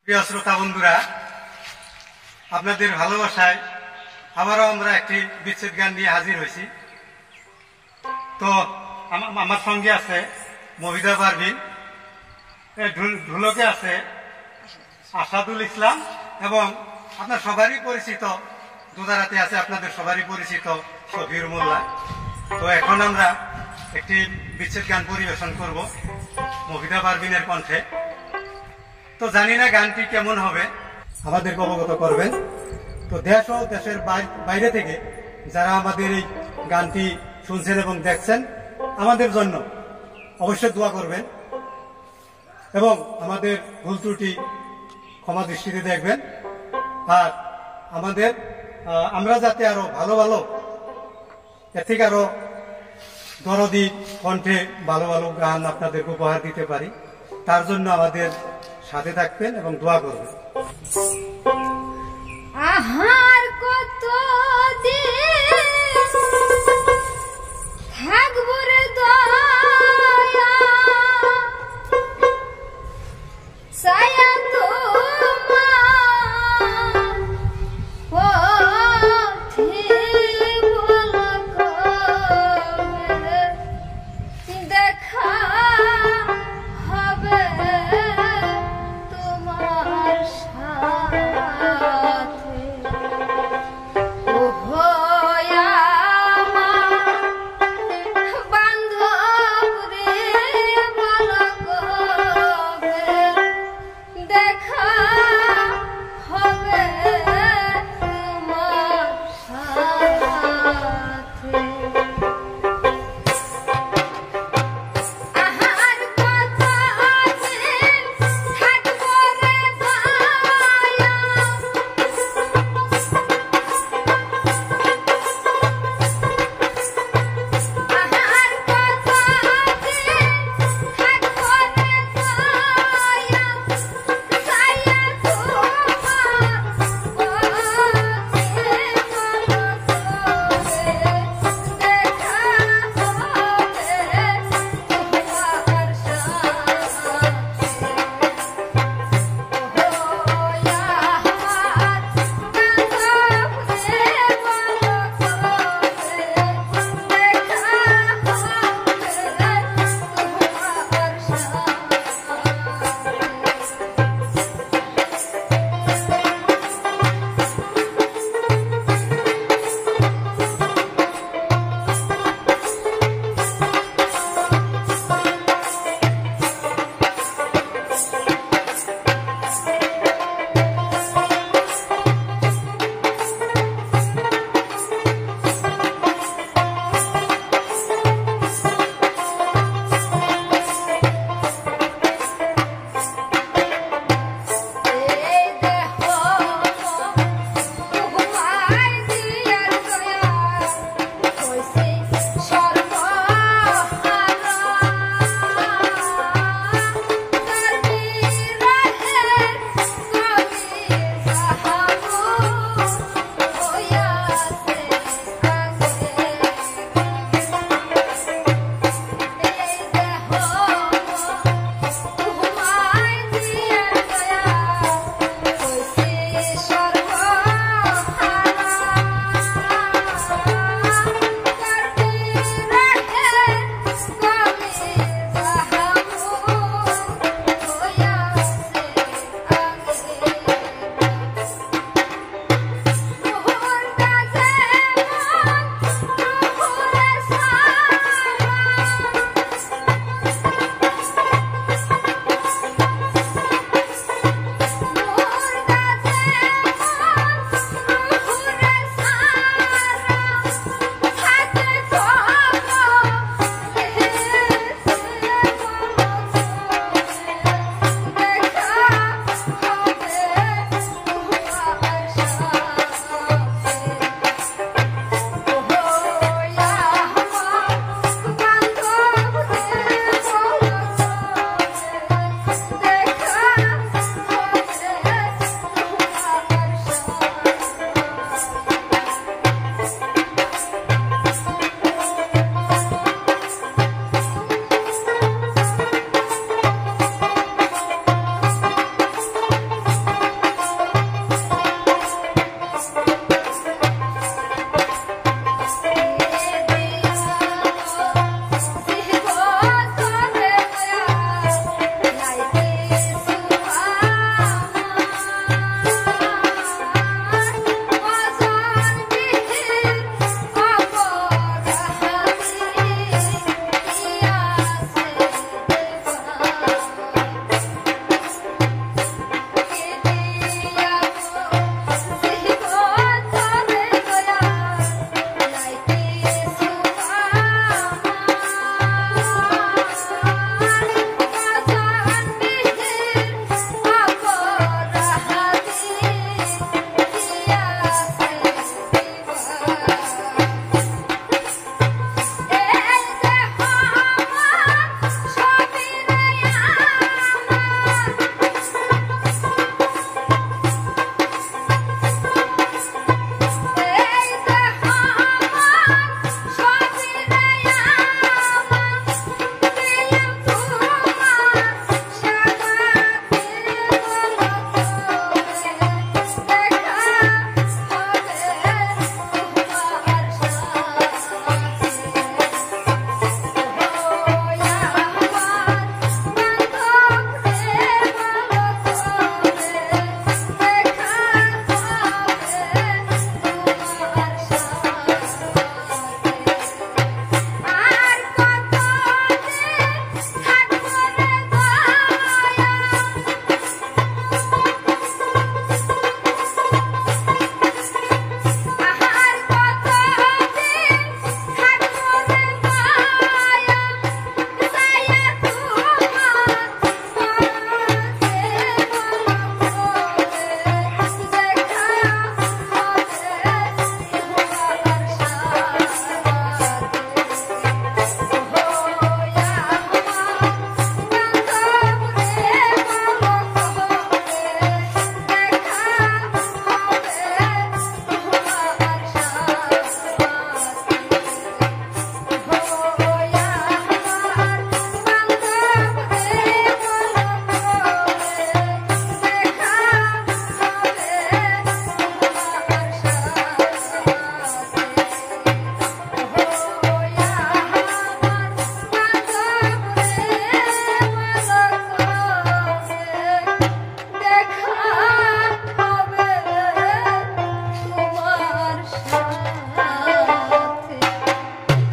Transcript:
প্রিয় শ্রোতা বন্ধুরা, আপনাদের ভালোবাসায় আবারও আমরা একটি বিচ্ছেদ গান নিয়ে হাজির হয়েছি। তো আমার সঙ্গে আছে মহিদা পারভিন, ঢুলকে আছে আসাদুল ইসলাম এবং আপনার সবারই পরিচিত দুদারাতে আছে আপনাদের সবারই পরিচিত শফিউর মোল্লা। তো এখন আমরা একটি বিচ্ছেদ গান পরিবেশন করব মহিদা পারভিনের কণ্ঠে। তো জানি না গানটি কেমন হবে, আমাদেরকে অবগত করবেন। তো দেশ ও দেশের বাইরে থেকে যারা আমাদের এই গানটি শুনছেন এবং দেখছেন, আমাদের জন্য অবশ্যই দোয়া করবেন এবং আমাদের ভুল ত্রুটি ক্ষমা দৃষ্টিতে দেখবেন। আর আমরা যাতে আরো ভালো ভালো এর থেকে আরো দরদি কণ্ঠে ভালো ভালো গান আপনাদেরকে উপহার দিতে পারি, তার জন্য আমাদের সাথে থাকবেন এবং দোয়া করবেন। আহার কত থাকবো রে দয়া সায়া তোমার পথে বলা কবে দেখা হবে তোমার সাথে। ওহো আমার বান্ধব রে বলা কবে দেখা